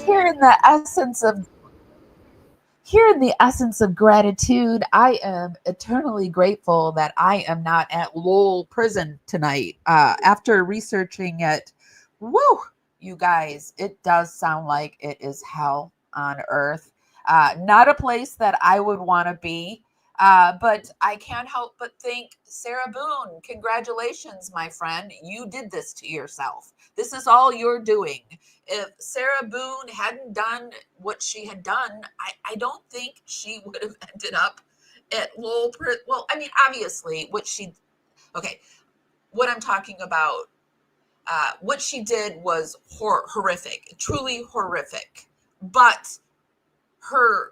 here in the essence of here in the essence of gratitude, I am eternally grateful that I am not at Lowell Prison tonight. After researching it, woo, you guys, it does sound like it is hell on earth. Not a place that I would want to be. But I can't help but think, Sarah Boone, congratulations, my friend. You did this to yourself. This is all you're doing. If Sarah Boone hadn't done what she had done, I don't think she would have ended up at Lowell. Well, I mean, obviously, okay, what I'm talking about, what she did was horrific, truly horrific. But her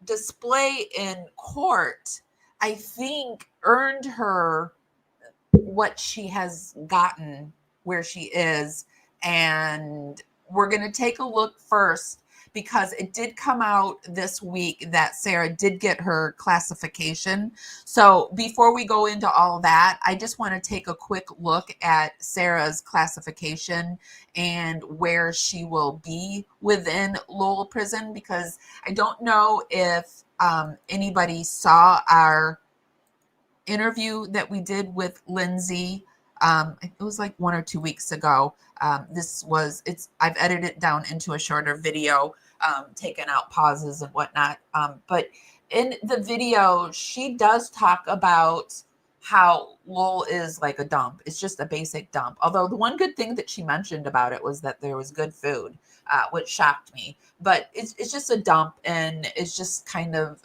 display in court, I think, earned her what she has gotten where she is. And we're going to take a look first because it did come out this week that Sarah did get her classification. So before we go into all that, I just want to take a quick look at Sarah's classification and where she will be within Lowell Prison, because I don't know if anybody saw our interview that we did with Lindsay. It was like 1 or 2 weeks ago. I've edited it down into a shorter video, taken out pauses and whatnot. But in the video, she does talk about how Lowell is like a dump. It's just a basic dump. Although the one good thing that she mentioned about it was that there was good food, which shocked me. But it's just a dump, and it's just kind of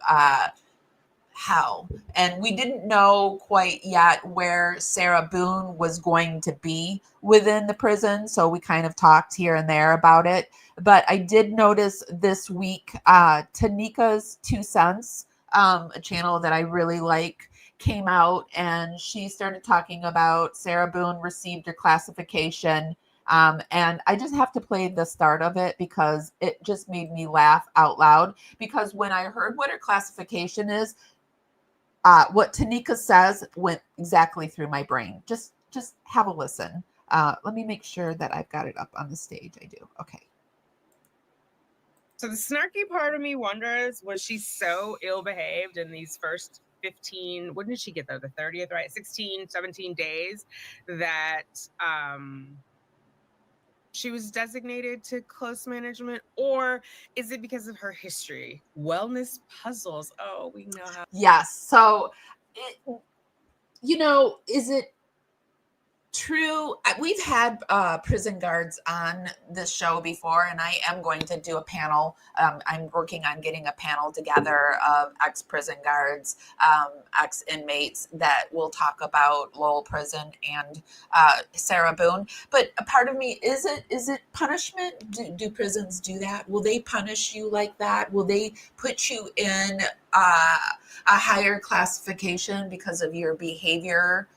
hell. And we didn't know quite yet where Sarah Boone was going to be within the prison. So we kind of talked here and there about it. But I did notice this week, Tanika's 2 Cents, a channel that I really like, came out, and she started talking about Sarah Boone received her classification. And I just have to play the start of it because it just made me laugh out loud. Because when I heard what her classification is, what Tanika says went exactly through my brain. Just have a listen. Let me make sure that I've got it up on the stage. I do. Okay. So the snarky part of me wonders, was she so ill-behaved in these first 15, when did she get there? The 30th, right? 16, 17 days that she was designated to close management? Or is it because of her history? Wellness puzzles. Oh, we know how. Yes. So, is it true? We've had prison guards on this show before, and I am going to do a panel. I'm working on getting a panel together of ex-prison guards, ex-inmates that will talk about Lowell Prison and Sarah Boone. But a part of me, is it punishment? Do prisons do that? Will they punish you like that? Will they put you in a higher classification because of your behavior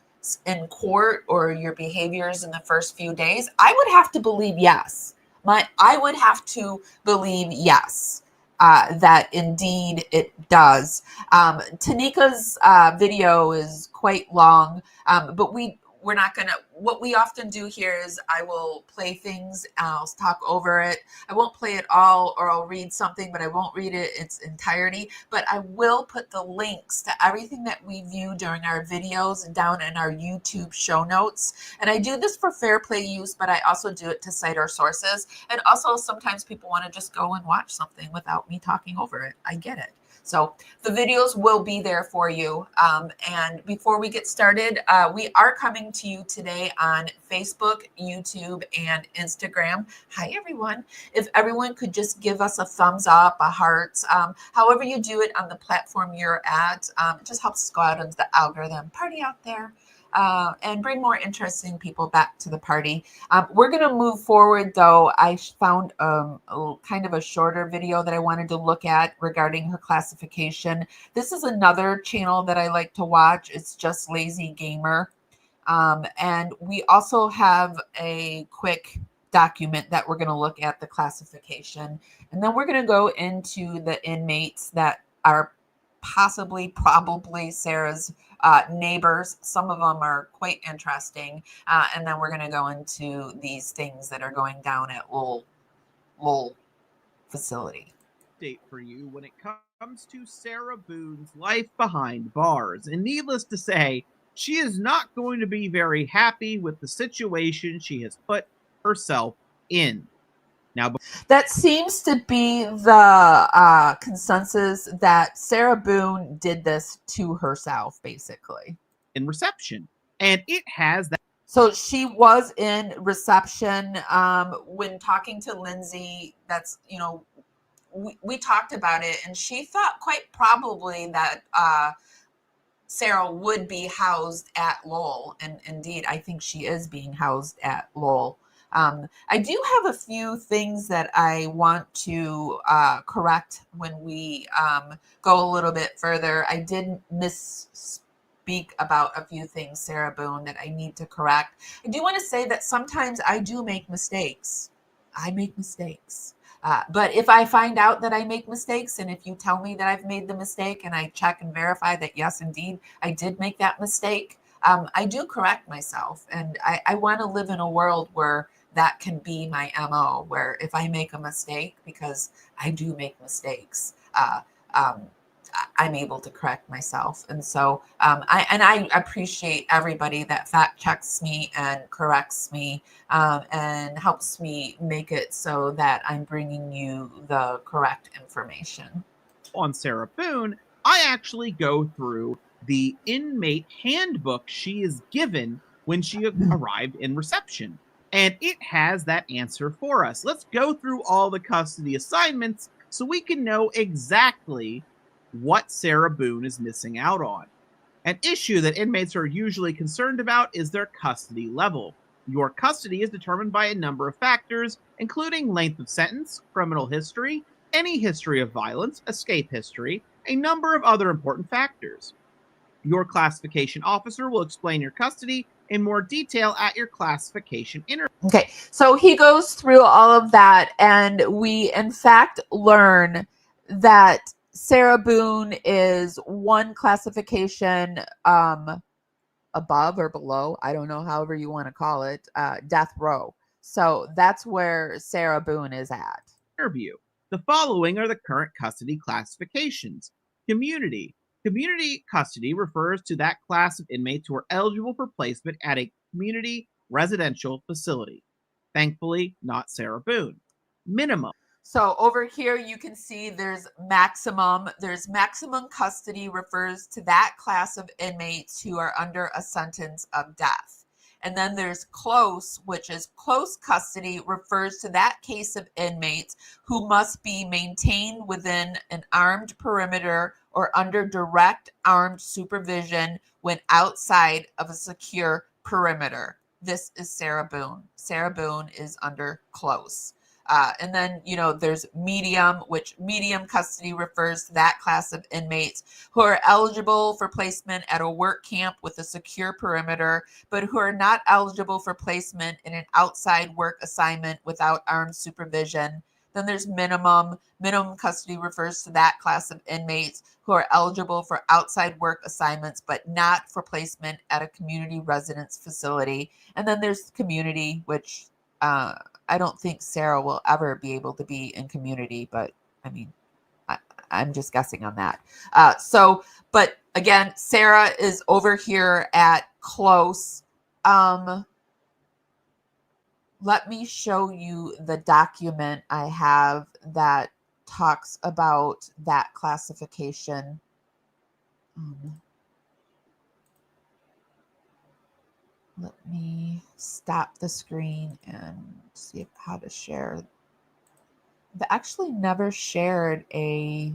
in court or your behaviors in the first few days? I would have to believe yes. I would have to believe yes, that indeed it does. Tanika's video is quite long, but we're not going to, what we often do here is I will play things, I'll talk over it. I won't play it all, or I'll read something, but I won't read it its entirety. But I will put the links to everything that we view during our videos down in our YouTube show notes. And I do this for fair play use, but I also do it to cite our sources. And also sometimes people want to just go and watch something without me talking over it. I get it. So the videos will be there for you. And before we get started, we are coming to you today on Facebook, YouTube, and Instagram. Hi, everyone. If everyone could just give us a thumbs up, a heart, however you do it on the platform you're at, it just helps us go out into the algorithm. Party out there. And bring more interesting people back to the party. We're going to move forward, though. I found kind of a shorter video that I wanted to look at regarding her classification. This is another channel that I like to watch. It's Just Lazy Gamer. And we also have a quick document that we're going to look at the classification. And then we're going to go into the inmates that are probably Sarah's neighbors. Some of them are quite interesting. And then we're going to go into these things that are going down at Lowell facility. Date for you when it comes to Sarah Boone's life behind bars. And needless to say, she is not going to be very happy with the situation she has put herself in. Now, that seems to be the consensus, that Sarah Boone did this to herself, basically. In reception, and it has that. So she was in reception when talking to Lindsay. That's, we talked about it, and she thought quite probably that Sarah would be housed at Lowell. And indeed, I think she is being housed at Lowell. I do have a few things that I want to correct when we go a little bit further. I did misspeak about a few things, Sarah Boone, that I need to correct. I do want to say that sometimes I do make mistakes. I make mistakes. But if I find out that I make mistakes, and if you tell me that I've made the mistake and I check and verify that, yes, indeed, I did make that mistake, I do correct myself. And I want to live in a world where that can be my MO, where if I make a mistake, because I do make mistakes, I'm able to correct myself. And so I appreciate everybody that fact checks me and corrects me and helps me make it so that I'm bringing you the correct information. On Sarah Boone, I actually go through the inmate handbook she is given when she arrived in reception, and it has that answer for us. Let's go through all the custody assignments so we can know exactly what Sarah Boone is missing out on. An issue that inmates are usually concerned about is their custody level. Your custody is determined by a number of factors, including length of sentence, criminal history, any history of violence, escape history, a number of other important factors. Your classification officer will explain your custody in more detail at your classification interview. Okay, so he goes through all of that, and we in fact learn that Sarah Boone is one classification above or below, I don't know, however you want to call it, death row. So that's where Sarah Boone is at. Interview. The following are the current custody classifications. Community. Community custody refers to that class of inmates who are eligible for placement at a community residential facility. Thankfully, not Sarah Boone. Minimum. So over here, you can see there's maximum. There's maximum custody refers to that class of inmates who are under a sentence of death. And then there's close, which is close custody, refers to that case of inmates who must be maintained within an armed perimeter or under direct armed supervision when outside of a secure perimeter. This is Sarah Boone. Sarah Boone is under close. And then, there's medium, which medium custody refers to that class of inmates who are eligible for placement at a work camp with a secure perimeter, but who are not eligible for placement in an outside work assignment without armed supervision. Then there's minimum. Minimum custody refers to that class of inmates who are eligible for outside work assignments, but not for placement at a community residence facility. And then there's community, which I don't think Sarah will ever be able to be in community, but I mean, I'm just guessing on that. But again, Sarah is over here at close. Let me show you the document I have that talks about that classification. Let me stop the screen and see how to share. They actually never shared a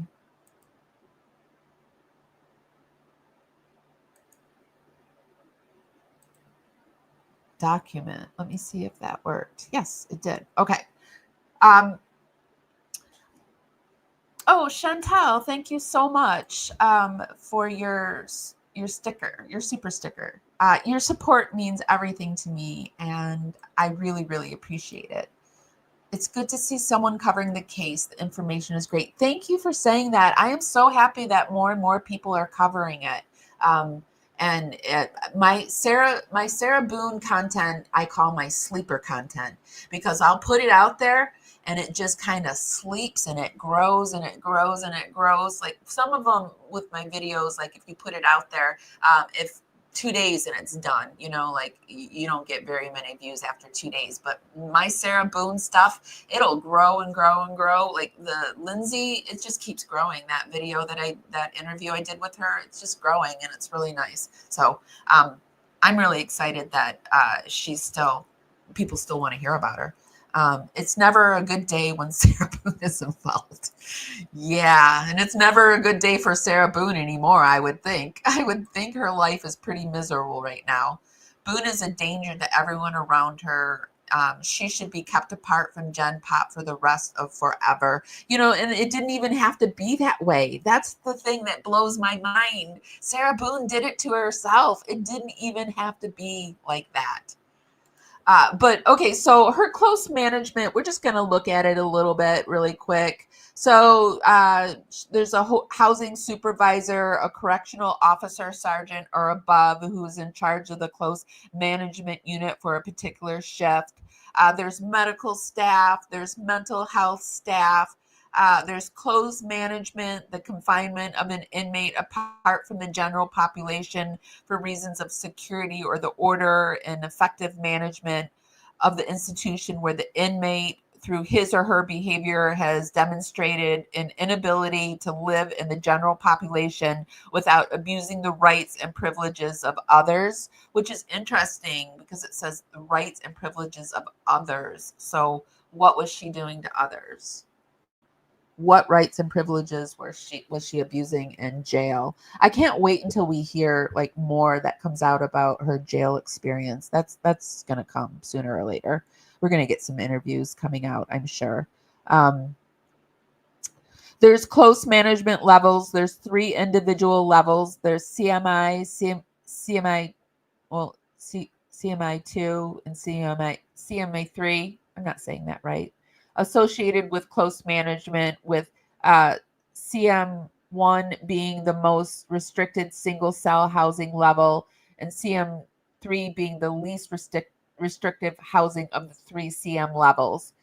document. Let me see if that worked. Yes, it did. Okay. Oh, Chantel, thank you so much for your sticker, your super sticker. Your support means everything to me, and I really, really appreciate it. It's good to see someone covering the case. The information is great. Thank you for saying that. I am so happy that more and more people are covering it. My Sarah Boone content, I call my sleeper content, because I'll put it out there and it just kind of sleeps and it grows and it grows and it grows. Like some of them with my videos, like if you put it out there, if 2 days and it's done, you know, like you don't get very many views after 2 days. But my Sarah Boone stuff, it'll grow and grow and grow. Like the Lindsay, it just keeps growing. That video that interview I did with her, it's just growing and it's really nice. So I'm really excited that people still want to hear about her. It's never a good day when Sarah Boone is involved. Yeah, and it's never a good day for Sarah Boone anymore, I would think. I would think her life is pretty miserable right now. Boone is a danger to everyone around her. She should be kept apart from Gen Pop for the rest of forever. You know, and it didn't even have to be that way. That's the thing that blows my mind. Sarah Boone did it to herself. It didn't even have to be like that. But okay, so her close management, we're just going to look at it a little bit really quick. So there's a housing supervisor, a correctional officer, sergeant, or above who's in charge of the close management unit for a particular shift. There's medical staff, there's mental health staff, there's close management, the confinement of an inmate apart from the general population for reasons of security or the order and effective management of the institution where the inmate, through his or her behavior, has demonstrated an inability to live in the general population without abusing the rights and privileges of others, which is interesting because it says the rights and privileges of others. So what was she doing to others? What rights and privileges was she abusing in jail? I can't wait until we hear like more that comes out about her jail experience. That's going to come sooner or later. We're going to get some interviews coming out, I'm sure. There's close management levels. There's 3 individual levels. There's CMI, CMI2 and CMI3. I'm not saying that right. Associated with close management, with CM1 being the most restricted single cell housing level and CM3 being the least restrictive housing of the 3 CM levels.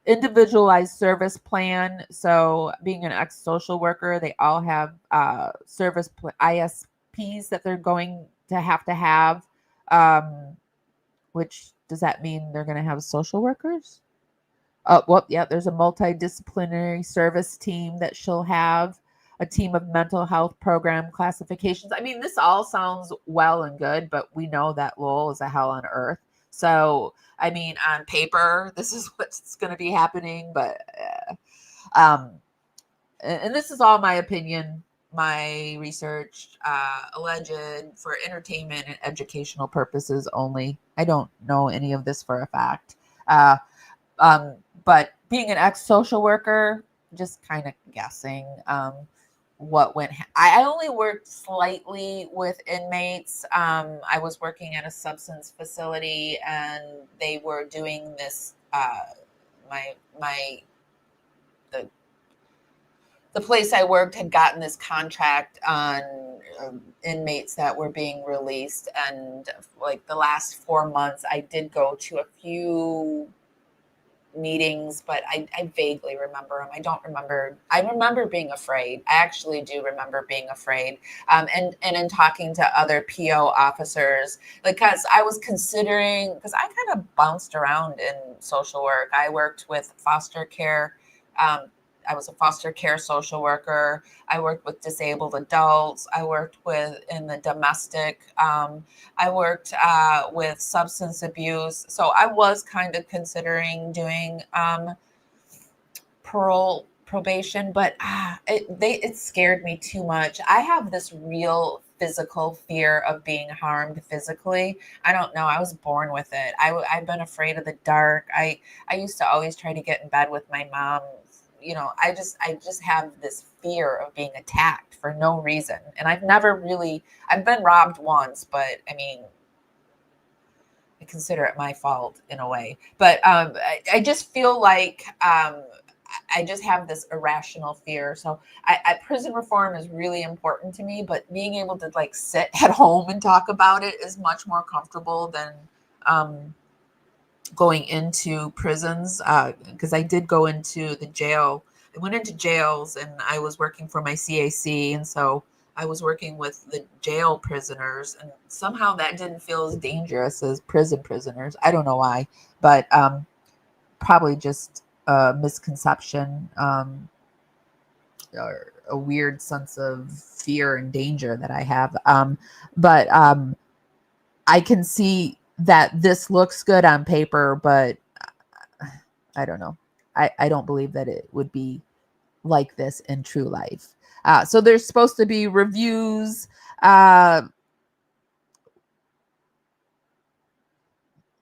Individualized service plan. So being an ex-social worker, they all have ISPs that they're going to have. Which does that mean they're going to have social workers? There's a multidisciplinary service team that she'll have, a team of mental health program classifications. I mean, this all sounds well and good, but we know that Lowell is a hell on earth. So, I mean, on paper, this is what's going to be happening, but, and this is all my opinion, my research, alleged for entertainment and educational purposes only. I don't know any of this for a fact. But being an ex-social worker, just kind of guessing what went. I only worked slightly with inmates. I was working at a substance facility, and they were doing this. The place I worked had gotten this contract on inmates that were being released, and like the last 4 months, I did go to a few meetings, but I vaguely remember them. I don't remember. I remember being afraid. I actually do remember being afraid. And in talking to other PO officers, because I was considering, because I kind of bounced around in social work. I worked with foster care. I was a foster care social worker. I worked with disabled adults. I worked in the domestic. I worked with substance abuse. So I was kind of considering doing probation, but it scared me too much. I have this real physical fear of being harmed physically. I don't know. I was born with it. I've been afraid of the dark. I used to always try to get in bed with my mom. You know, I just have this fear of being attacked for no reason. And I've been robbed once, but I mean, I consider it my fault in a way. But I just feel like I just have this irrational fear. So prison reform is really important to me, but being able to like sit at home and talk about it is much more comfortable than going into prisons, because I did go into the jail. I went into jails and I was working for my CAC. And so I was working with the jail prisoners, and somehow that didn't feel as dangerous as prison prisoners. I don't know why, but probably just a misconception, or a weird sense of fear and danger that I have. But I can see that this looks good on paper, but I don't know. I don't believe that it would be like this in true life. So there's supposed to be reviews.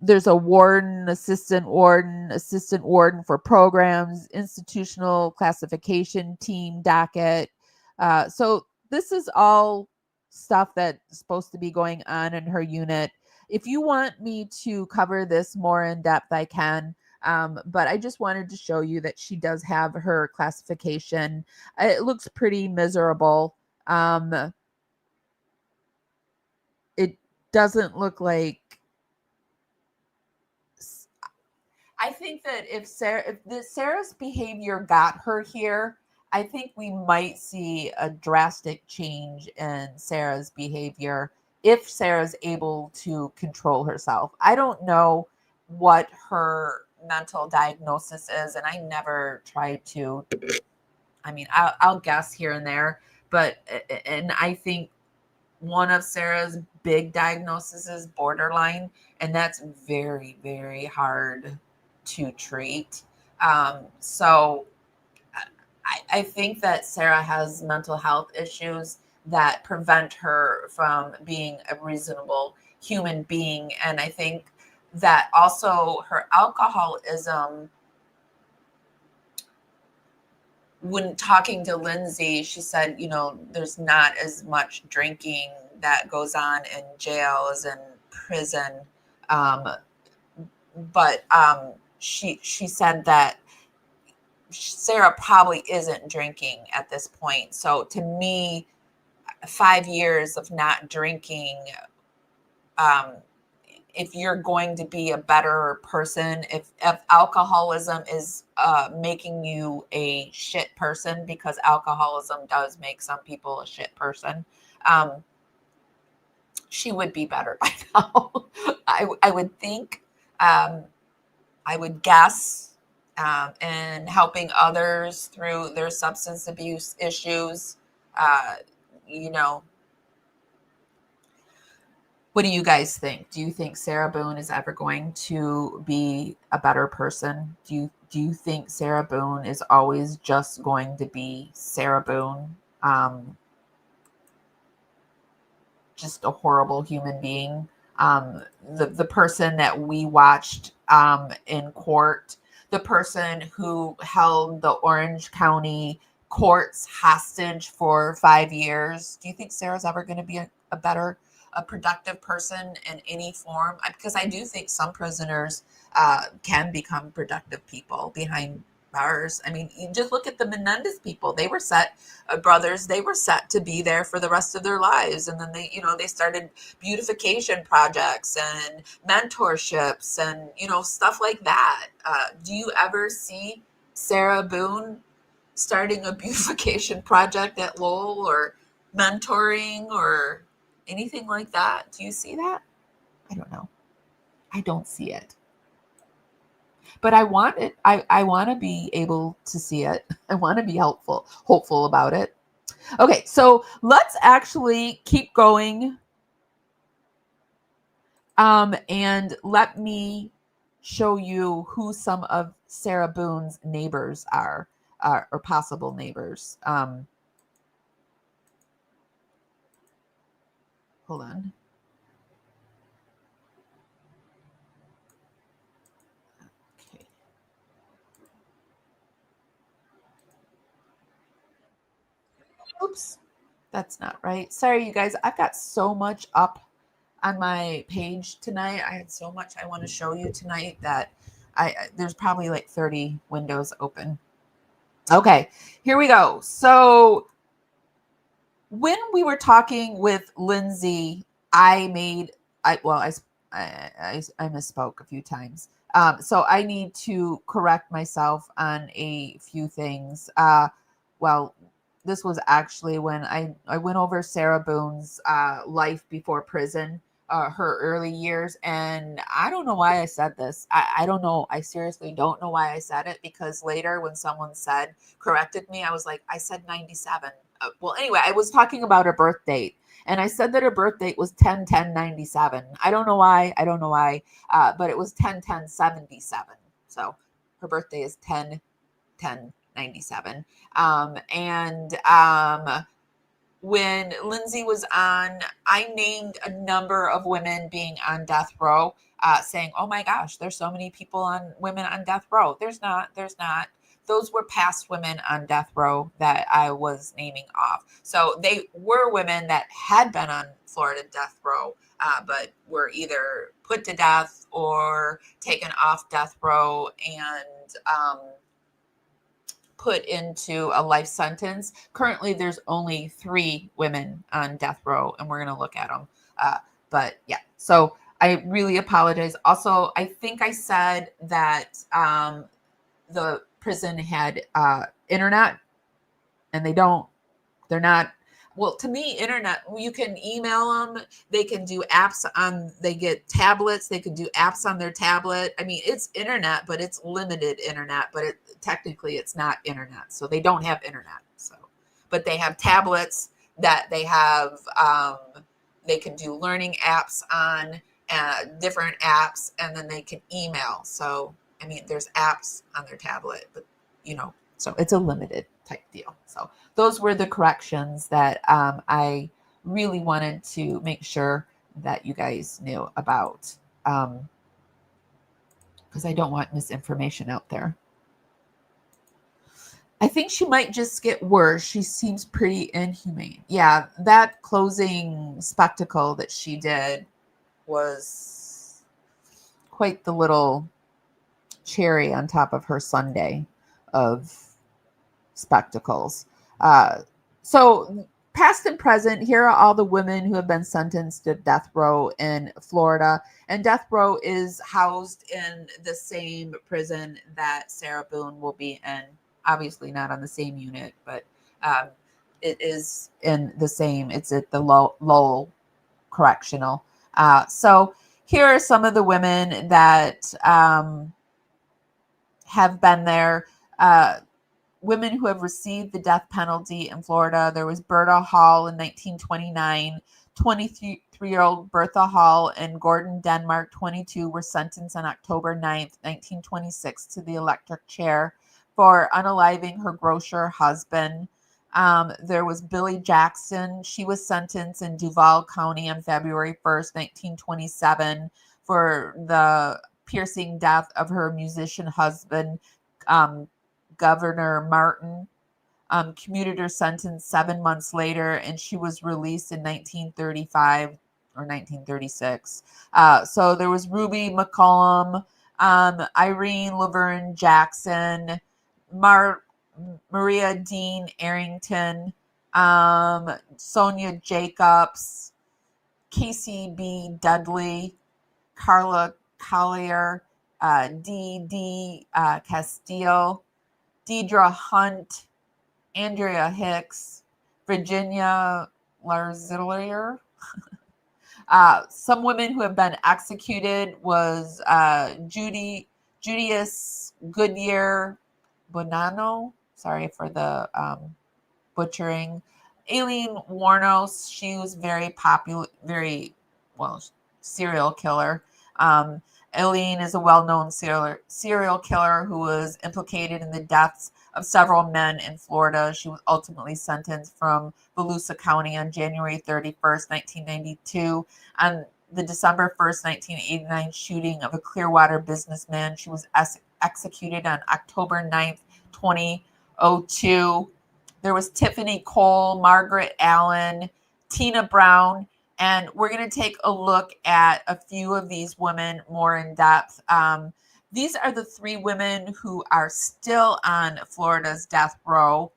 There's a warden, assistant warden for programs, institutional classification team docket. So this is all stuff that's supposed to be going on in her unit. If you want me to cover this more in depth, I can. But I just wanted to show you that she does have her classification. It looks pretty miserable. It doesn't look like. I think that if Sarah's behavior got her here, I think we might see a drastic change in Sarah's behavior if Sarah's able to control herself. I don't know what her mental diagnosis is, and I never tried to. I mean, I'll guess here and there, and I think one of Sarah's big diagnoses is borderline, and that's very, very hard to treat. So I think that Sarah has mental health issues that prevent her from being a reasonable human being. And I think that also her alcoholism, when talking to Lindsay, she said, there's not as much drinking that goes on in jail as in prison. But she said that Sarah probably isn't drinking at this point. So to me, 5 years of not drinking, if you're going to be a better person, if alcoholism is making you a shit person, because alcoholism does make some people a shit person, she would be better by now. I would think. I would guess, and helping others through their substance abuse issues. What do you guys think? Do you think Sarah Boone is ever going to be a better person? Do you think Sarah Boone is always just going to be Sarah Boone? Just a horrible human being. The person that we watched in court, the person who held the Orange County courts hostage for 5 years. Do you think Sarah's ever going to be a productive person in any form? Because I do think some prisoners can become productive people behind bars. I mean, you just look at the Menendez people. They were brothers. They were set to be there for the rest of their lives, and then they started beautification projects and mentorships and stuff like that. Do you ever see Sarah Boone starting a beautification project at Lowell, or mentoring, or anything like that? Do you see that? I don't know. I don't see it. But I want it. I want to be able to see it. I want to be hopeful about it. Okay, so let's actually keep going. And let me show you who some of Sarah Boone's neighbors are, or possible neighbors. Hold on. Okay. Oops, that's not right. Sorry, you guys. I've got so much up on my page tonight. I had so much I want to show you tonight that there's probably like 30 windows open. Okay, here we go. So when we were talking with Lindsay, I misspoke a few times. So I need to correct myself on a few things. Well, this was actually when I went over Sarah Boone's life before prison, her early years. And I don't know why I said this. I don't know. I seriously don't know why I said it, because later when someone corrected me, I was like, I said 97. Well, anyway, I was talking about her birth date. And I said that her birth date was 10/10/97. I don't know why. I don't know why. But it was 10/10/77. So her birthday is 10/10/97. When Lindsay was on, I named a number of women being on death row, saying, "Oh my gosh, there's so many women on death row." There's not. Those were past women on death row that I was naming off. So they were women that had been on Florida death row, but were either put to death or taken off death row and put into a life sentence. Currently, there's only 3 women on death row, and we're going to look at them. But yeah, so I really apologize. Also, I think I said that the prison had internet, and they're not. Well, to me, internet, you can email them. They can do apps they get tablets. They can do apps on their tablet. I mean, it's internet, but it's limited internet, but technically it's not internet. So they don't have internet. So, but they have tablets that they have, they can do learning apps on, different apps, and then they can email. So, I mean, there's apps on their tablet, but so it's a limited type deal. So those were the corrections that I really wanted to make sure that you guys knew about, because I don't want misinformation out there. I think she might just get worse. She seems pretty inhumane. Yeah, that closing spectacle that she did was quite the little cherry on top of her sundae of spectacles. So past and present, here are all the women who have been sentenced to death row in Florida. And death row is housed in the same prison that Sarah Boone will be in. Obviously not on the same unit, but it is in the same. It's at the Lowell Correctional. So here are some of the women that have been there. Women who have received the death penalty in Florida. There was Berta Hall in 1929. 23-year-old Bertha Hall and Gordon Denmark, 22, were sentenced on October 9th, 1926 to the electric chair for unaliving her grocer husband. There was Billy Jackson. She was sentenced in Duval County on February 1st, 1927 for the piercing death of her musician husband, Governor Martin. Commuted her sentence 7 months later, and she was released in 1935 or 1936. So there was Ruby McCollum, Irene Laverne Jackson, Maria Dean Arrington, Sonia Jacobs, Casey B. Dudley, Carla Collier, D. Castile, Deidre Hunt, Andrea Hicks, Virginia Larzillier. Some women who have been executed was Judius Goodyear Bonanno. Sorry for the butchering. Aileen Warnos. She was very popular, serial killer. Aileen is a well-known serial killer who was implicated in the deaths of several men in Florida. She was ultimately sentenced from Volusia County on January 31st, 1992. On the December 1st, 1989 shooting of a Clearwater businessman, she was executed on October 9th, 2002. There was Tiffany Cole, Margaret Allen, Tina Brown, and we're going to take a look at a few of these women more in depth. These are the 3 women who are still on Florida's death row.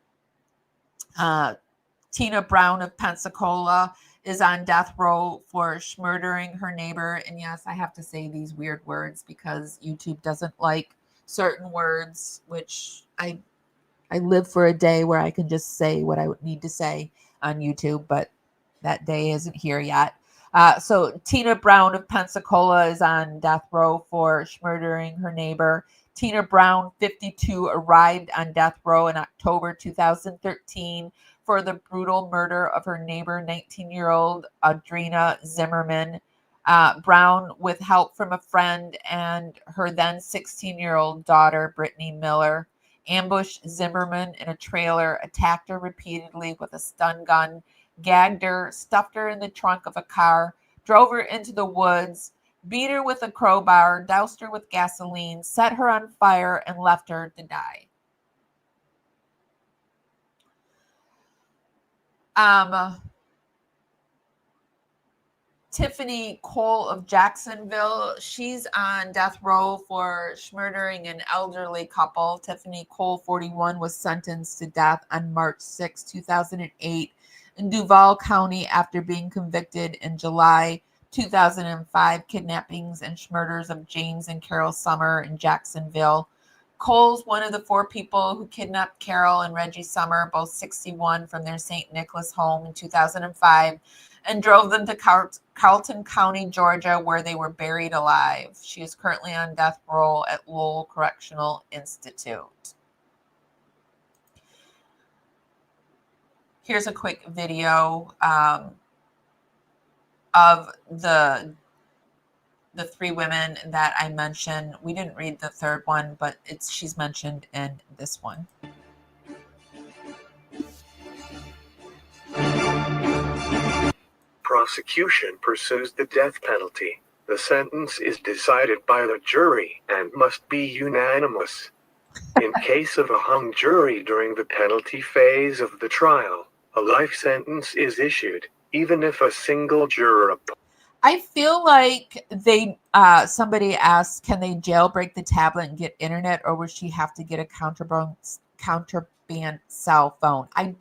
Tina Brown of Pensacola is on death row for murdering her neighbor. And yes, I have to say these weird words because YouTube doesn't like certain words, which I live for a day where I can just say what I would need to say on YouTube, but that day isn't here yet. So Tina Brown of Pensacola is on death row for murdering her neighbor. Tina Brown, 52, arrived on death row in October 2013 for the brutal murder of her neighbor, 19-year-old Audrina Zimmerman. Brown, with help from a friend and her then 16-year-old daughter, Brittany Miller, ambushed Zimmerman in a trailer, attacked her repeatedly with a stun gun, gagged her, stuffed her in the trunk of a car, drove her into the woods, beat her with a crowbar, doused her with gasoline, set her on fire, and left her to die. Tiffany Cole of Jacksonville, she's on death row for murdering an elderly couple. Tiffany Cole, 41, was sentenced to death on March 6, 2008 in Duval County after being convicted in July 2005 kidnappings and murders of James and Carol Summer in Jacksonville. Cole's one of the 4 people who kidnapped Carol and Reggie Summer, both 61, from their St. Nicholas home in 2005 and drove them to Carlton County, Georgia, where they were buried alive. She is currently on death row at Lowell Correctional Institute. Here's a quick video of the 3 women that I mentioned. We didn't read the third one, but she's mentioned in this one. Prosecution pursues the death penalty. The sentence is decided by the jury and must be unanimous. In case of a hung jury during the penalty phase of the trial, a life sentence is issued, even if a single juror. I feel like somebody asked, can they jailbreak the tablet and get internet, or would she have to get a contraband cell phone? I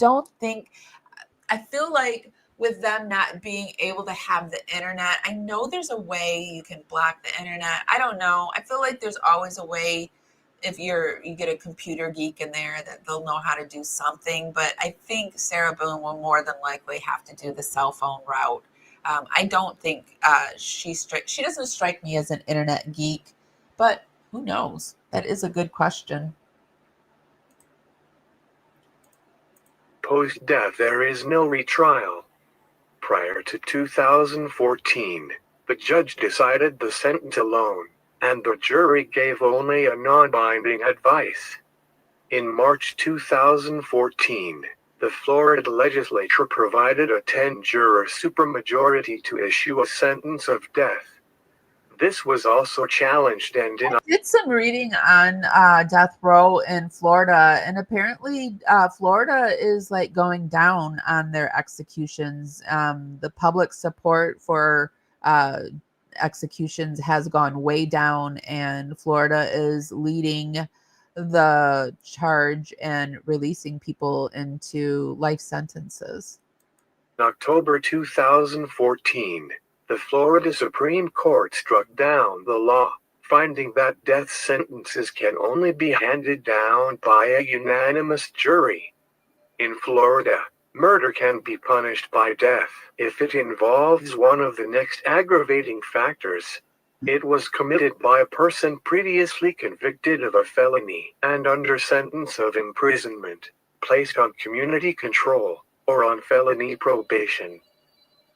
feel like with them not being able to have the internet, I know there's a way you can block the internet. I don't know. I feel like there's always a way if you get a computer geek in there that they'll know how to do something. But I think Sarah Boone will more than likely have to do the cell phone route. I don't think she doesn't strike me as an internet geek, but who knows? That is a good question. Post-death, there is no retrial. Prior to 2014, the judge decided the sentence alone, and the jury gave only a non-binding advice. In March 2014, the Florida legislature provided a 10-juror supermajority to issue a sentence of death. This was also challenged and denied. I did some reading on death row in Florida, and apparently Florida is like going down on their executions. The public support for executions has gone way down, and Florida is leading the charge and releasing people into life sentences. In October 2014, the Florida Supreme Court struck down the law, finding that death sentences can only be handed down by a unanimous jury. In Florida, murder can be punished by death if it involves one of the next aggravating factors. It was committed by a person previously convicted of a felony and under sentence of imprisonment, placed on community control, or on felony probation.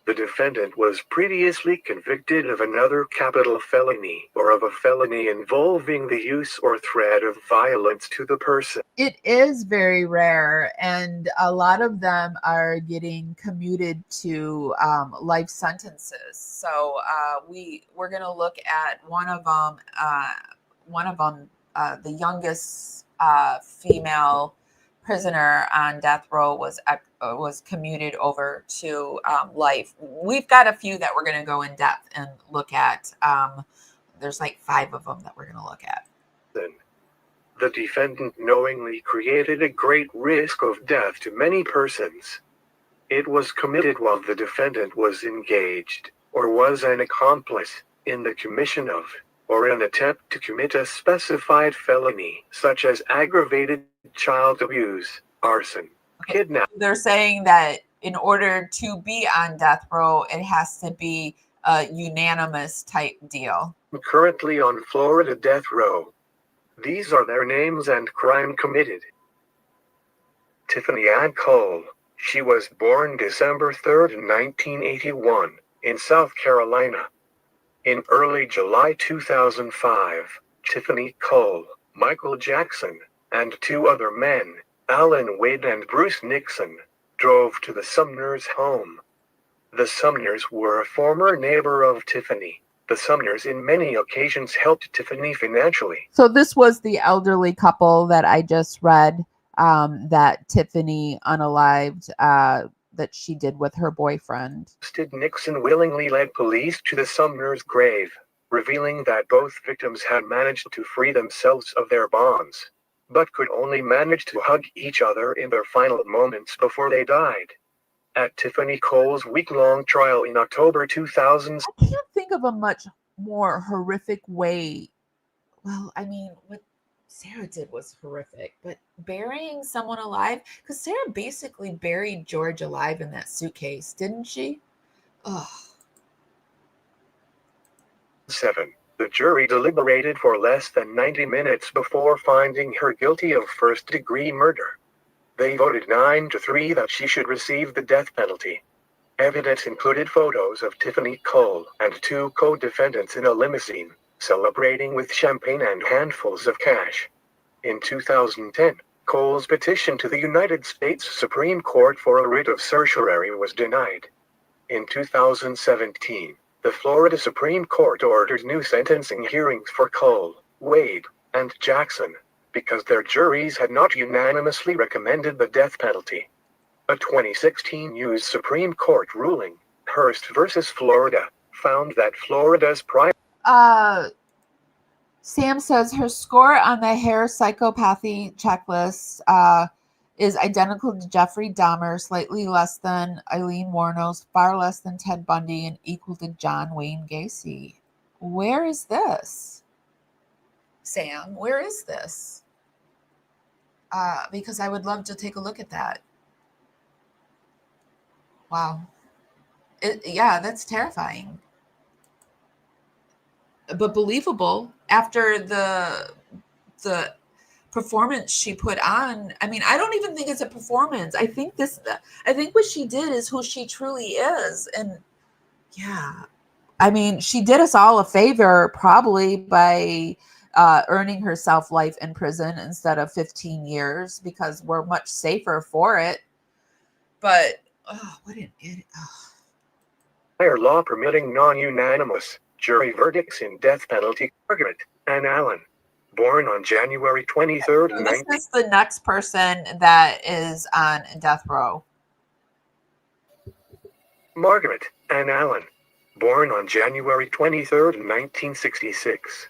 The defendant was previously convicted of another capital felony or of a felony involving the use or threat of violence to the person. It is very rare, and a lot of them are getting commuted to life sentences. So we're going to look at one of them. The youngest female prisoner on death row was commuted over to life. We've got a few that we're going to go in depth and look at. There's like 5 of them that we're going to look at. The defendant knowingly created a great risk of death to many persons. It was committed while the defendant was engaged, or was an accomplice, in the commission of, or an attempt to commit a specified felony, such as aggravated child abuse, arson, kidnapping. They're saying that in order to be on death row, it has to be a unanimous type deal. Currently on Florida death row. These are their names and crime committed. Tiffany Ann Cole. She was born December 3, 1981, in South Carolina. In early July 2005, Tiffany Cole, Michael Jackson, and two other men, Alan Wade and Bruce Nixon, drove to the Sumners' home. The Sumners were a former neighbor of Tiffany. The Sumners in many occasions helped Tiffany financially. So this was the elderly couple that I just read, that Tiffany unalived, that she did with her boyfriend. Nixon willingly led police to the Sumners' grave, revealing that both victims had managed to free themselves of their bonds, but could only manage to hug each other in their final moments before they died. At Tiffany Cole's week-long trial in October 2000. I can't think of a much more horrific way. Well, I mean, what Sarah did was horrific, but burying someone alive, because Sarah basically buried George alive in that suitcase, didn't she? Ugh. 7. The jury deliberated for less than 90 minutes before finding her guilty of first-degree murder. They voted 9-3 that she should receive the death penalty. Evidence included photos of Tiffany Cole and two co-defendants in a limousine, celebrating with champagne and handfuls of cash. In 2010, Cole's petition to the United States Supreme Court for a writ of certiorari was denied. In 2017, the Florida Supreme Court ordered new sentencing hearings for Cole, Wade, and Jackson, because their juries had not unanimously recommended the death penalty. A 2016 U.S. Supreme Court ruling, Hurst versus Florida, found that Florida's Sam says her score on the hair psychopathy checklist is identical to Jeffrey Dahmer, slightly less than Eileen Wuornos, far less than Ted Bundy, and equal to John Wayne Gacy. Where is this? Sam, where is this? Because I would love to take a look at that. Wow. Yeah, that's terrifying. But believable after the performance she put on. I mean, I don't even think it's a performance. I think what she did is who she truly is. And yeah, I mean, she did us all a favor probably by earning herself life in prison instead of 15 years, because we're much safer for it. But what an idiot. higher law permitting non-unanimous jury verdicts in death penalty. Margaret Ann Allen, born on January 23rd. This is the next person that is on death row. Margaret Ann Allen, born on January 23rd, 1966.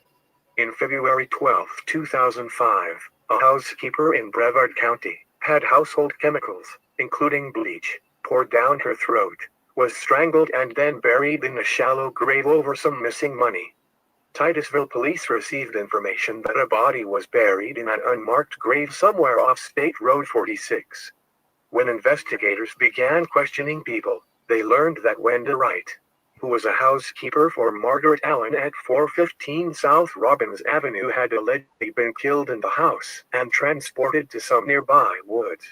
In February 12, 2005, a housekeeper in Brevard County had household chemicals, including bleach, poured down her throat, was strangled and then buried in a shallow grave over some missing money. Titusville police received information that a body was buried in an unmarked grave somewhere off State Road 46. When investigators began questioning people, they learned that Wenda Wright, who was a housekeeper for Margaret Allen at 415 South Robbins Avenue, had allegedly been killed in the house and transported to some nearby woods.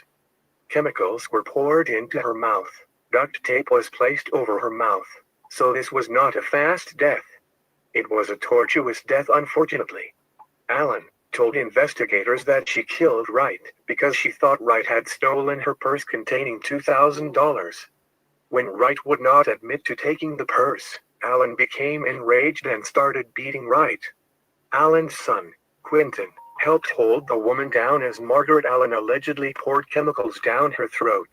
Chemicals were poured into her mouth. Duct tape was placed over her mouth, so this was not a fast death. It was a tortuous death, unfortunately. Allen told investigators that she killed Wright because she thought Wright had stolen her purse containing $2,000. When Wright would not admit to taking the purse, Allen became enraged and started beating Wright. Allen's son, Quentin, helped hold the woman down as Margaret Allen allegedly poured chemicals down her throat.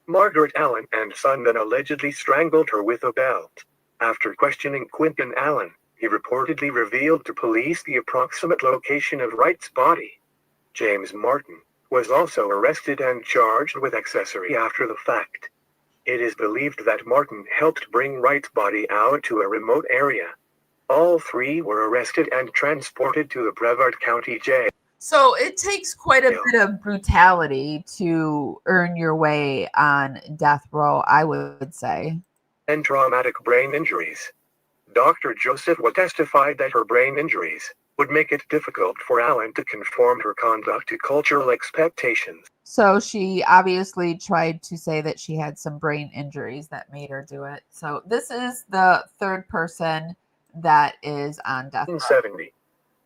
Margaret Allen and son then allegedly strangled her with a belt. After questioning Quentin Allen, he reportedly revealed to police the approximate location of Wright's body. James Martin was also arrested and charged with accessory after the fact. It is believed that Martin helped bring Wright's body out to a remote area. All three were arrested and transported to the Brevard County Jail. So it takes quite a bit of brutality to earn your way on death row, I would say. And traumatic brain injuries. Dr. Joseph would testify that her brain injuries would make it difficult for Allen to conform her conduct to cultural expectations. So she obviously tried to say that she had some brain injuries that made her do it. So this is the third person that is on death row. 1970.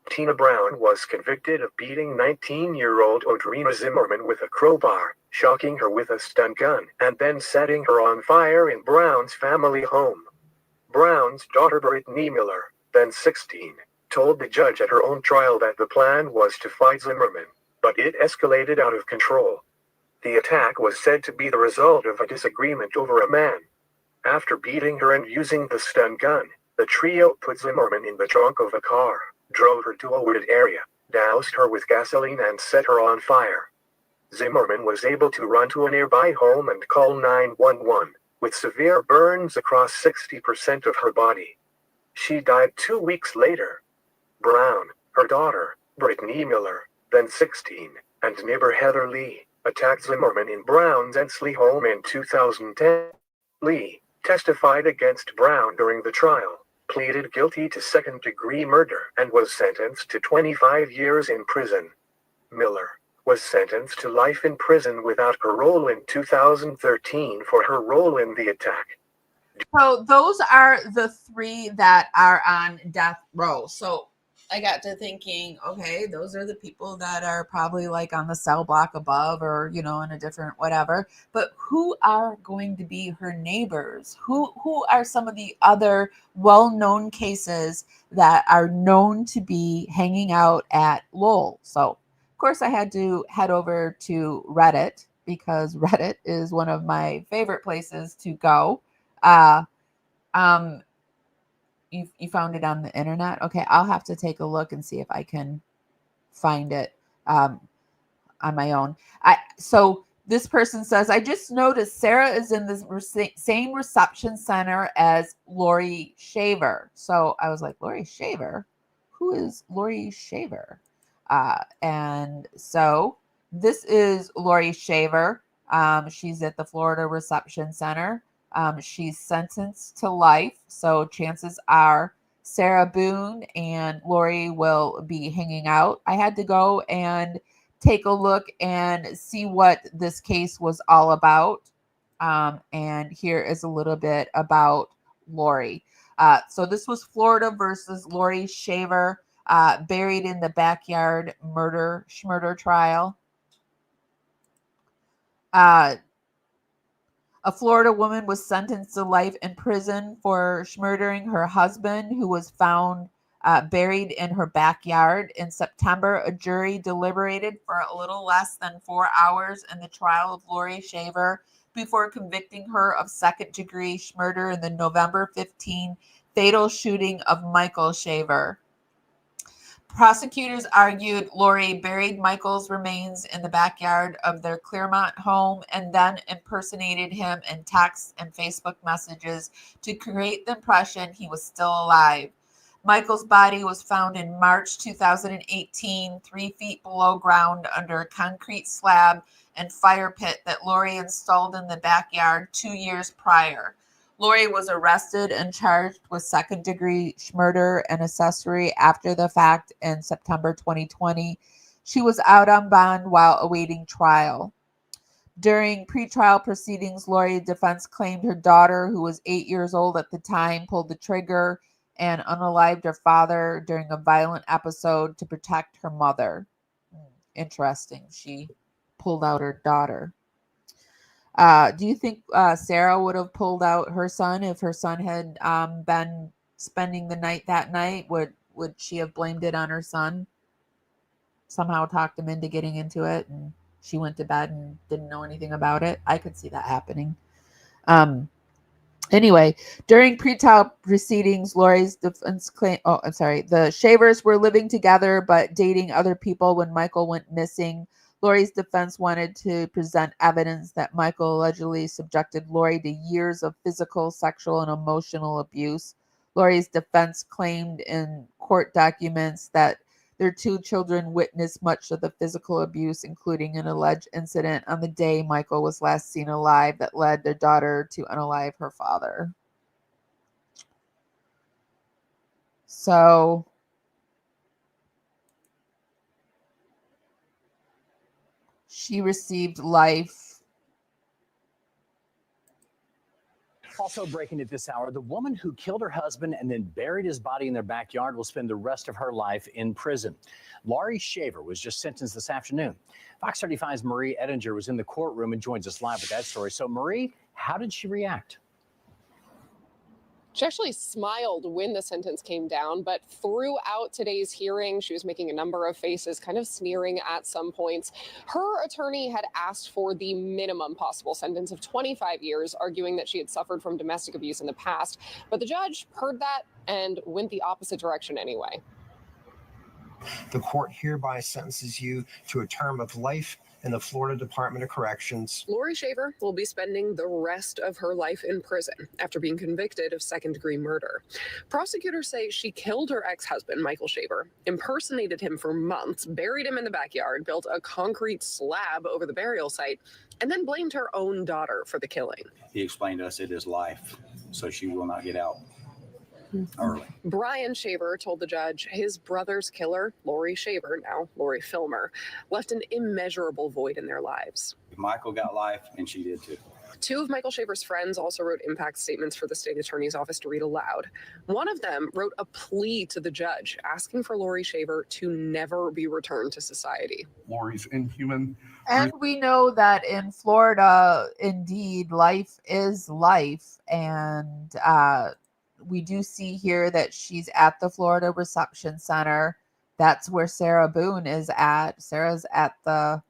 Tina Brown was convicted of beating 19-year-old Audrina Zimmerman with a crowbar, shocking her with a stun gun, and then setting her on fire in Brown's family home. Brown's daughter Brittany Miller, then 16, told the judge at her own trial that the plan was to fight Zimmerman, but it escalated out of control. The attack was said to be the result of a disagreement over a man. After beating her and using the stun gun, the trio put Zimmerman in the trunk of a car, drove her to a wooded area, doused her with gasoline and set her on fire. Zimmerman was able to run to a nearby home and call 911, with severe burns across 60% of her body. She died 2 weeks later. Brown, her daughter, Brittany Miller, then 16, and neighbor Heather Lee, attacked Zimmerman in Brown's Ensley home in 2010. Lee testified against Brown during the trial, pleaded guilty to second-degree murder, and was sentenced to 25 years in prison. Miller was sentenced to life in prison without parole in 2013 for her role in the attack. So those are the three that are on death row. So I got to thinking, okay, those are the people that are probably like on the cell block above or, you know, in a different whatever. But who are going to be her neighbors? Who are some of the other well-known cases that are known to be hanging out at Lowell? So, of course, I had to head over to Reddit because Reddit is one of my favorite places to go. You found it on the internet? Okay, I'll have to take a look and see if I can find it on my own. So this person says, I just noticed Sarah is in the same reception center as Lori Shaver. So I was like, Lori Shaver? Who is Lori Shaver? And so this is Lori Shaver. She's at the Florida Reception Center. She's sentenced to life, so chances are Sarah Boone and Lori will be hanging out. I had to go and take a look and see what this case was all about. And here is a little bit about Lori. So this was Florida versus Lori Shaver, buried in the backyard murder trial. A Florida woman was sentenced to life in prison for murdering her husband, who was found buried in her backyard. In September, a jury deliberated for a little less than 4 hours in the trial of Lori Shaver before convicting her of second-degree murder in the November 15 fatal shooting of Michael Shaver. Prosecutors argued Lori buried Michael's remains in the backyard of their Claremont home and then impersonated him in text and Facebook messages to create the impression he was still alive. Michael's body was found in March 2018, 3 feet below ground under a concrete slab and fire pit that Lori installed in the backyard 2 years prior. Lori was arrested and charged with second-degree murder and accessory after the fact in September 2020. She was out on bond while awaiting trial. During pretrial proceedings, Lori's defense claimed her daughter, who was 8 years old at the time, pulled the trigger and unalived her father during a violent episode to protect her mother. Interesting. She pulled out her daughter. Do you think Sarah would have pulled out her son if her son had been spending the night that night? Would she have blamed it on her son? Somehow talked him into getting into it, and she went to bed and didn't know anything about it? I could see that happening. Anyway, during pretrial proceedings, Lori's defense claim. Oh, I'm sorry. The Shavers were living together but dating other people when Michael went missing. Lori's defense wanted to present evidence that Michael allegedly subjected Lori to years of physical, sexual, and emotional abuse. Lori's defense claimed in court documents that their two children witnessed much of the physical abuse, including an alleged incident on the day Michael was last seen alive that led their daughter to unalive her father. So she received life. Also breaking at this hour, the woman who killed her husband and then buried his body in their backyard will spend the rest of her life in prison. Laurie Shaver was just sentenced this afternoon. Fox 35's Marie Ettinger was in the courtroom and joins us live with that story. So, Marie, how did she react? She actually smiled when the sentence came down, but throughout today's hearing, she was making a number of faces, kind of sneering at some points. Her attorney had asked for the minimum possible sentence of 25 years, arguing that she had suffered from domestic abuse in the past. But the judge heard that and went the opposite direction anyway. The court hereby sentences you to a term of life in the Florida Department of Corrections. Laurie Shaver will be spending the rest of her life in prison after being convicted of second-degree murder. Prosecutors say she killed her ex-husband, Michael Shaver, impersonated him for months, buried him in the backyard, built a concrete slab over the burial site, and then blamed her own daughter for the killing. He explained to us it is life, so she will not get out early. Brian Shaver told the judge his brother's killer, Laurie Shaver, now Laurie Filmer, left an immeasurable void in their lives. Michael got life, and she did too. Two of Michael Shaver's friends also wrote impact statements for the state attorney's office to read aloud. One of them wrote a plea to the judge, asking for Laurie Shaver to never be returned to society. Laurie's inhuman. And we know that in Florida, indeed, life is life. And we do see here that she's at the Florida Reception Center. That's where Sarah Boone is at. Sarah's at the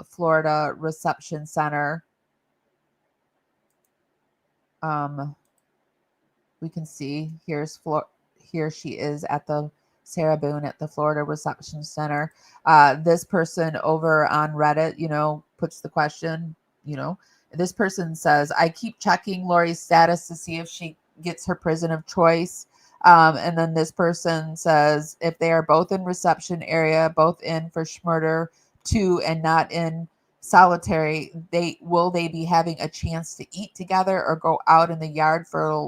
Florida Reception Center. We can see here she is at the Sarah Boone at the Florida Reception Center. This person over on Reddit, puts the question, this person says, I keep checking Laurie's status to see if she gets her prison of choice. And then this person says, if they are both in reception area, both in for murder 2 and not in solitary, will they be having a chance to eat together or go out in the yard for a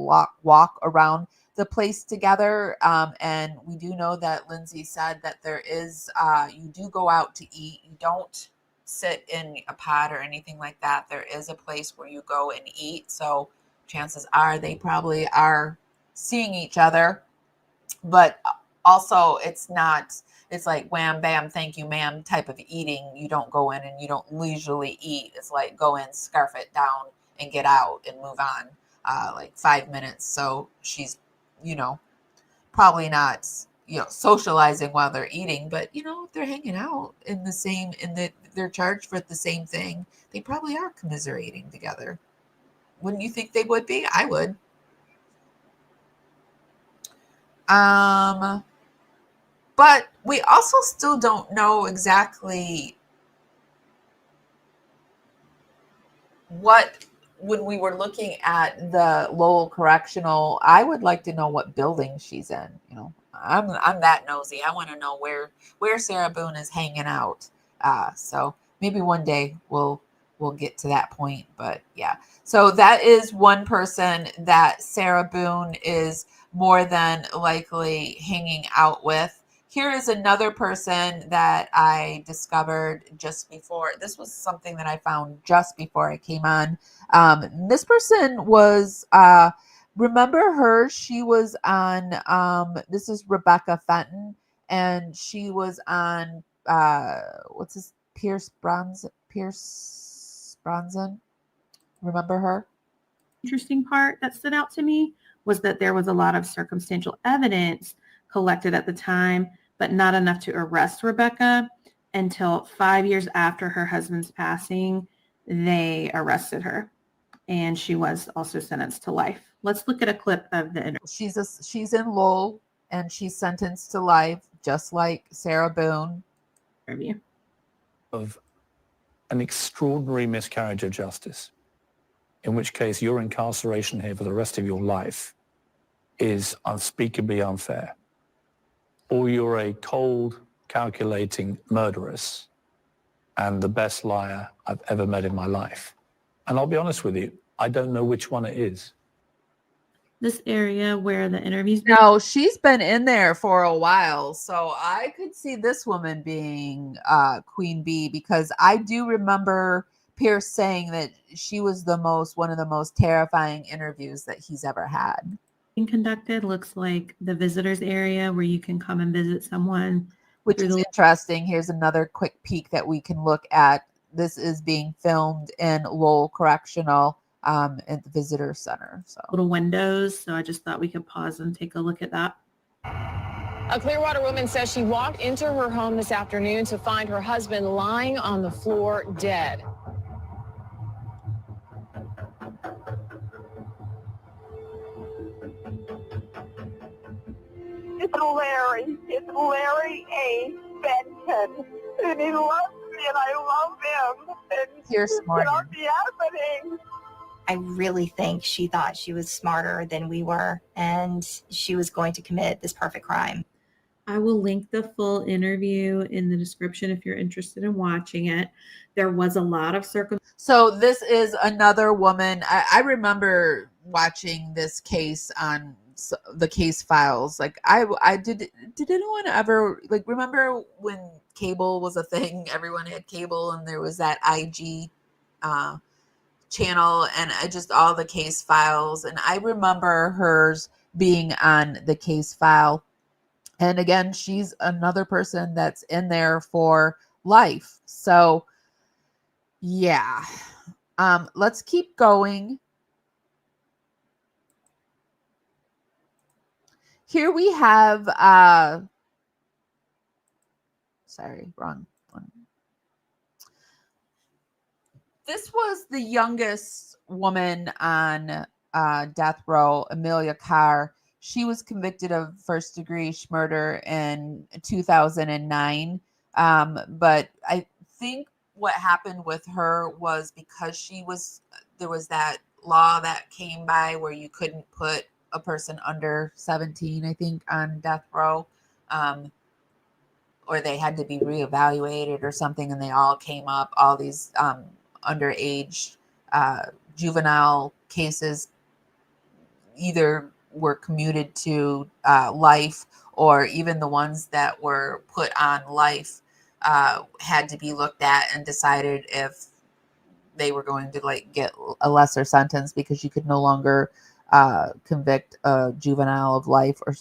walk around the place together? And we do know that Lindsay said that there is, you do go out to eat. You don't sit in a pod or anything like that. There is a place where you go and eat. So chances are they probably are seeing each other, but also it's like wham, bam, thank you, ma'am type of eating. You don't go in and you don't leisurely eat. It's like go in, scarf it down and get out and move on, like 5 minutes. So she's, probably not, socializing while they're eating, but if they're hanging out in the same, they're charged for the same thing, they probably are commiserating together. Wouldn't you think they would be? I would. But we also still don't know exactly what, when we were looking at the Lowell Correctional, I would like to know what building she's in. I'm that nosy. I want to know where Sarah Boone is hanging out. So maybe one day we'll get to that point, but yeah. So that is one person that Sarah Boone is more than likely hanging out with. Here is another person that I discovered just before. This was something that I found just before I came on. This person was, remember her? She was on, this is Rebecca Fenton, and she was on, Pierce Bronson. Remember her? Interesting part that stood out to me was that there was a lot of circumstantial evidence collected at the time, but not enough to arrest Rebecca until 5 years after her husband's passing. They arrested her, and she was also sentenced to life. Let's look at a clip of the interview. She's in Lowell, and she's sentenced to life, just like Sarah Boone. Review. of an extraordinary miscarriage of justice, in which case your incarceration here for the rest of your life is unspeakably unfair, or you're a cold, calculating murderess and the best liar I've ever met in my life. And I'll be honest with you, I don't know which one it is. This area where the interviews. No, she's been in there for a while, so I could see this woman being Queen Bee, because I do remember Pierce saying that she was one of the most terrifying interviews that he's ever had. Conducted looks like the visitors area where you can come and visit someone, which is interesting. Here's another quick peek that we can look at. This is being filmed in Lowell Correctional at the visitor center. So little windows. So I just thought we could pause and take a look at that. A Clearwater woman says she walked into her home this afternoon to find her husband lying on the floor dead. It's Larry A. Benton, and he loves me, and I love him. And Pierce Morgan. It be happening. I really think she thought she was smarter than we were, and she was going to commit this perfect crime. I will link the full interview in the description if you're interested in watching it. There was a lot of So this is another woman. I remember watching this case on the case files. Like I did anyone ever remember when cable was a thing? Everyone had cable, and there was that IG channel, and just all the case files. And I remember hers being on the case file. And again, she's another person that's in there for life. So yeah, let's keep going. Here we have, sorry, wrong one. This was the youngest woman on death row, EmiliaCarr. She was convicted of first-degree murder in 2009. But I think what happened with her was because there was that law that came by where you couldn't put a person under 17, I think, on death row, or they had to be reevaluated or something, and they all came up, all these underage juvenile cases either were commuted to life, or even the ones that were put on life had to be looked at and decided if they were going to get a lesser sentence, because you could no longer convict a juvenile of life. Or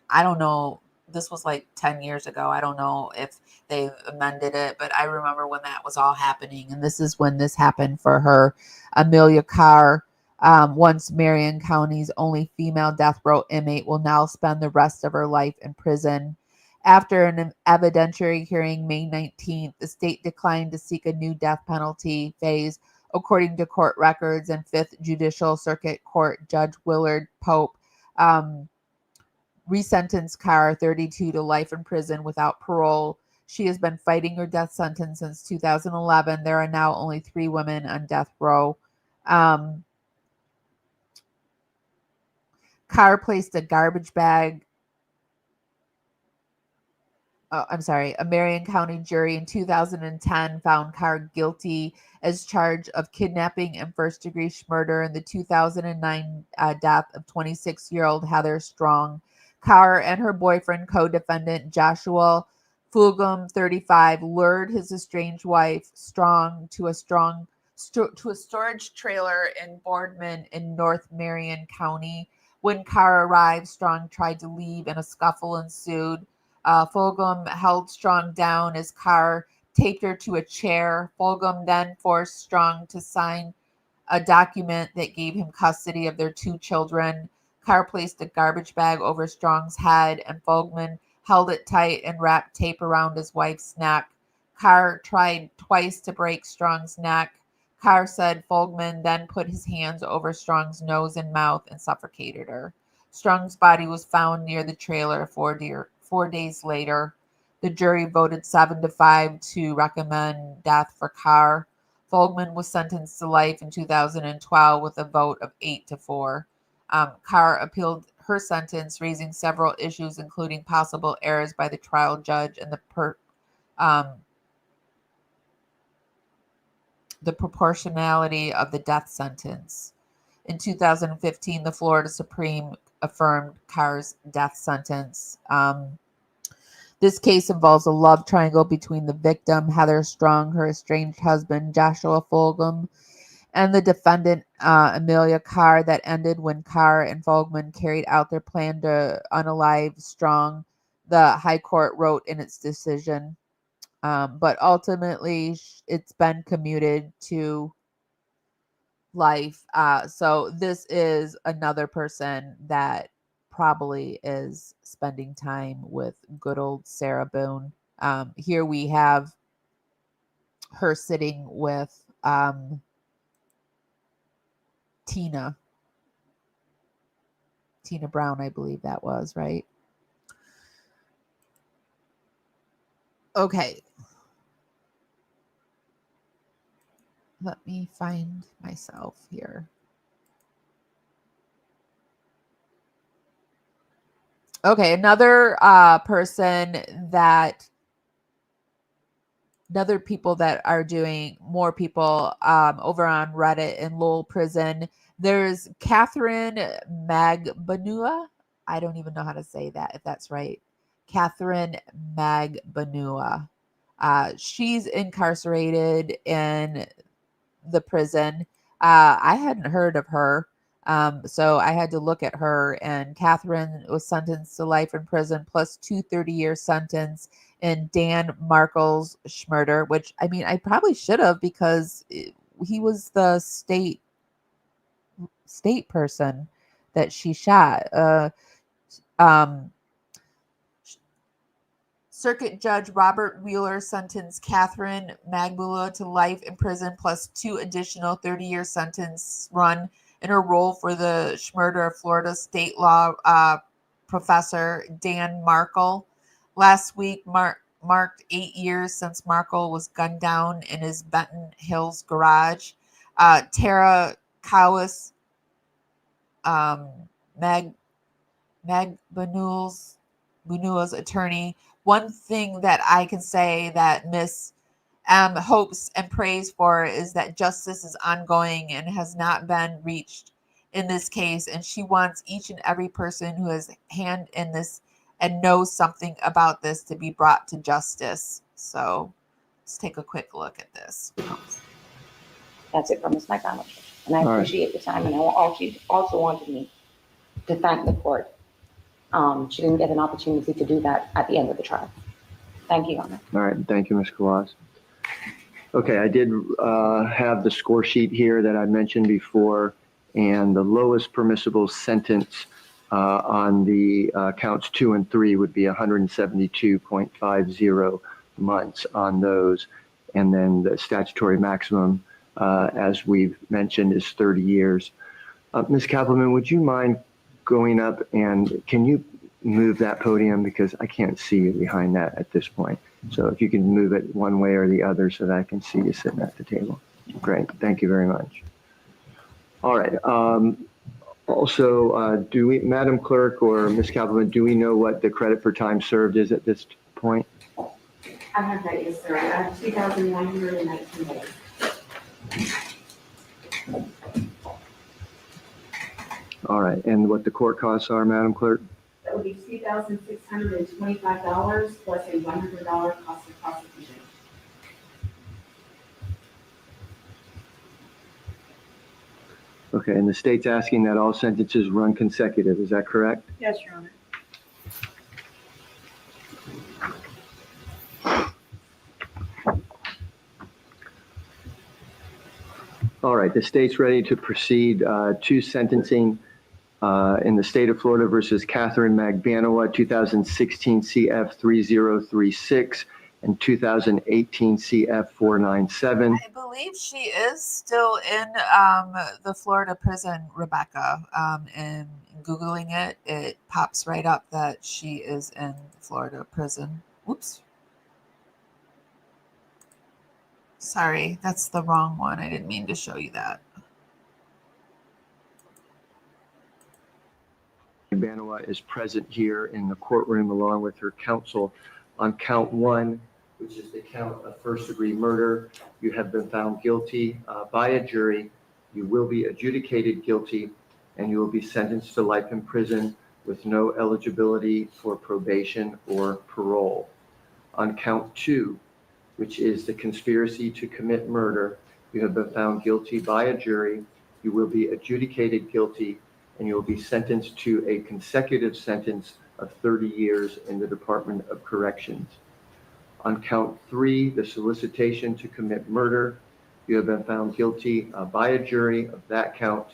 I don't know, this was 10 years ago. I don't know if they amended it, but I remember when that was all happening. And this is when this happened for her. EmiliaCarr, once Marion County's only female death row inmate, will now spend the rest of her life in prison. After an evidentiary hearing May 19th, the state declined to seek a new death penalty phase, according to court records, and 5th Judicial Circuit Court Judge Willard Pope resentenced Carr, 32, to life in prison without parole. She has been fighting her death sentence since 2011. There are now only 3 women on death row. Carr placed a garbage bag. A Marion County jury in 2010 found Carr guilty as charged of kidnapping and first-degree murder in the 2009 death of 26-year-old Heather Strong. Carr and her boyfriend, co-defendant Joshua Fulgham, 35, lured his estranged wife, Strong, to a storage trailer in Boardman in North Marion County. When Carr arrived, Strong tried to leave, and a scuffle ensued. Fulgham held Strong down as Carr taped her to a chair. Fulgham then forced Strong to sign a document that gave him custody of their 2 children. Carr placed a garbage bag over Strong's head, and Fulgham held it tight and wrapped tape around his wife's neck. Carr tried twice to break Strong's neck. Carr said Fulgham then put his hands over Strong's nose and mouth and suffocated her. Strong's body was found near the trailer 4 days later. The jury voted 7-5 to recommend death for Carr. Fogelman was sentenced to life in 2012 with a vote of 8-4. Carr appealed her sentence, raising several issues, including possible errors by the trial judge and the proportionality of the death sentence. In 2015, the Florida Supreme affirmed Carr's death sentence. This case involves a love triangle between the victim, Heather Strong, her estranged husband, Joshua Fogelman, and the defendant, EmiliaCarr, that ended when Carr and Fogelman carried out their plan to unalive Strong, the High Court wrote in its decision. But ultimately, it's been commuted to life. So this is another person that probably is spending time with good old Sarah Boone. Here we have her sitting with Tina Brown, I believe that was, right? Okay. Let me find myself here. Okay, another people that are doing, more people over on Reddit in Lowell Prison. There's Catherine Magbanua. I don't even know how to say that, if that's right. Catherine Magbanua. She's incarcerated in the prison. I hadn't heard of her. So I had to look at her, and Catherine was sentenced to life in prison plus 2 30-year sentence in Dan Markle's murder, which, I mean, I probably should have, because he was the state person that she shot. Circuit Judge Robert Wheeler sentenced Catherine Magbula to life in prison plus 2 additional 30-year sentence run in her role for the murder of Florida state law professor Dan Markle. Last week marked 8 years since Markle was gunned down in his Benton Hills garage. Tara Cowis, Magbanua's attorney. One thing that I can say that Miss M hopes and prays for is that justice is ongoing and has not been reached in this case, and she wants each and every person who has hand in this and knows something about this to be brought to justice. So let's take a quick look at this. That's it from Ms. McDonald. And I appreciate the time, and she also wanted me to thank the court. She didn't get an opportunity to do that at the end of the trial. Thank you, Your Honor. All right, thank you, Ms. Kawas. Okay, I did have the score sheet here that I mentioned before, and the lowest permissible sentence on the counts 2 and 3 would be 172.50 months on those, and then the statutory maximum, as we've mentioned, is 30 years. Ms. Kappelman, would you mind going up, and can you move that podium, because I can't see you behind that at this point. So if you can move it one way or the other so that I can see you sitting at the table. Great, thank you very much. All right, also, Madam Clerk or Ms. Kappelman, do we know what the credit for time served is at this point? I have that, yes, sir. I have 2,119 days. All right, and what the court costs are, Madam Clerk? That would be $2,625 plus a $100 cost of prosecution. Okay, and the state's asking that all sentences run consecutive, is that correct? Yes, Your Honor. All right, the state's ready to proceed to sentencing in the state of Florida versus Catherine Magbanua, 2016 CF 3036 and 2018 CF 497. I believe she is still in the Florida prison, Rebecca. And Googling it, it pops right up that she is in Florida prison. Oops, Sorry, that's the wrong one. I didn't mean to show you that. Banoa is present here in the courtroom along with her counsel. On count 1, which is the count of first-degree murder, you have been found guilty by a jury. You will be adjudicated guilty, and you will be sentenced to life in prison with no eligibility for probation or parole. On count 2, which is the conspiracy to commit murder, you have been found guilty by a jury. You will be adjudicated guilty, and you will be sentenced to a consecutive sentence of 30 years in the Department of Corrections. On count 3, the solicitation to commit murder, you have been found guilty by a jury of that count.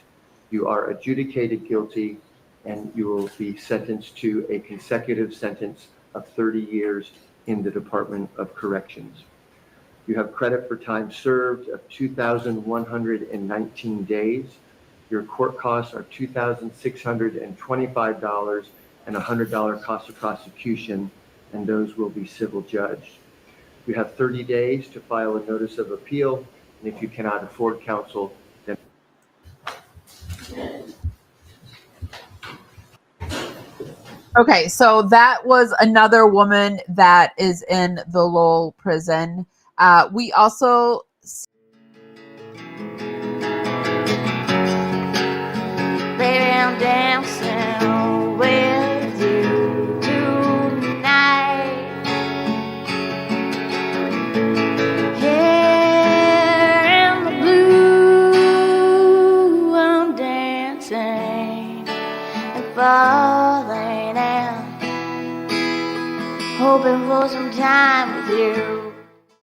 You are adjudicated guilty, and you will be sentenced to a consecutive sentence of 30 years in the Department of Corrections. You have credit for time served of 2,119 days. Your court costs are $2,625 and $100 cost of prosecution, and those will be civil judged. You have 30 days to file a notice of appeal, and if you cannot afford counsel, then Okay, so that was another woman that is in the Lowell prison. We also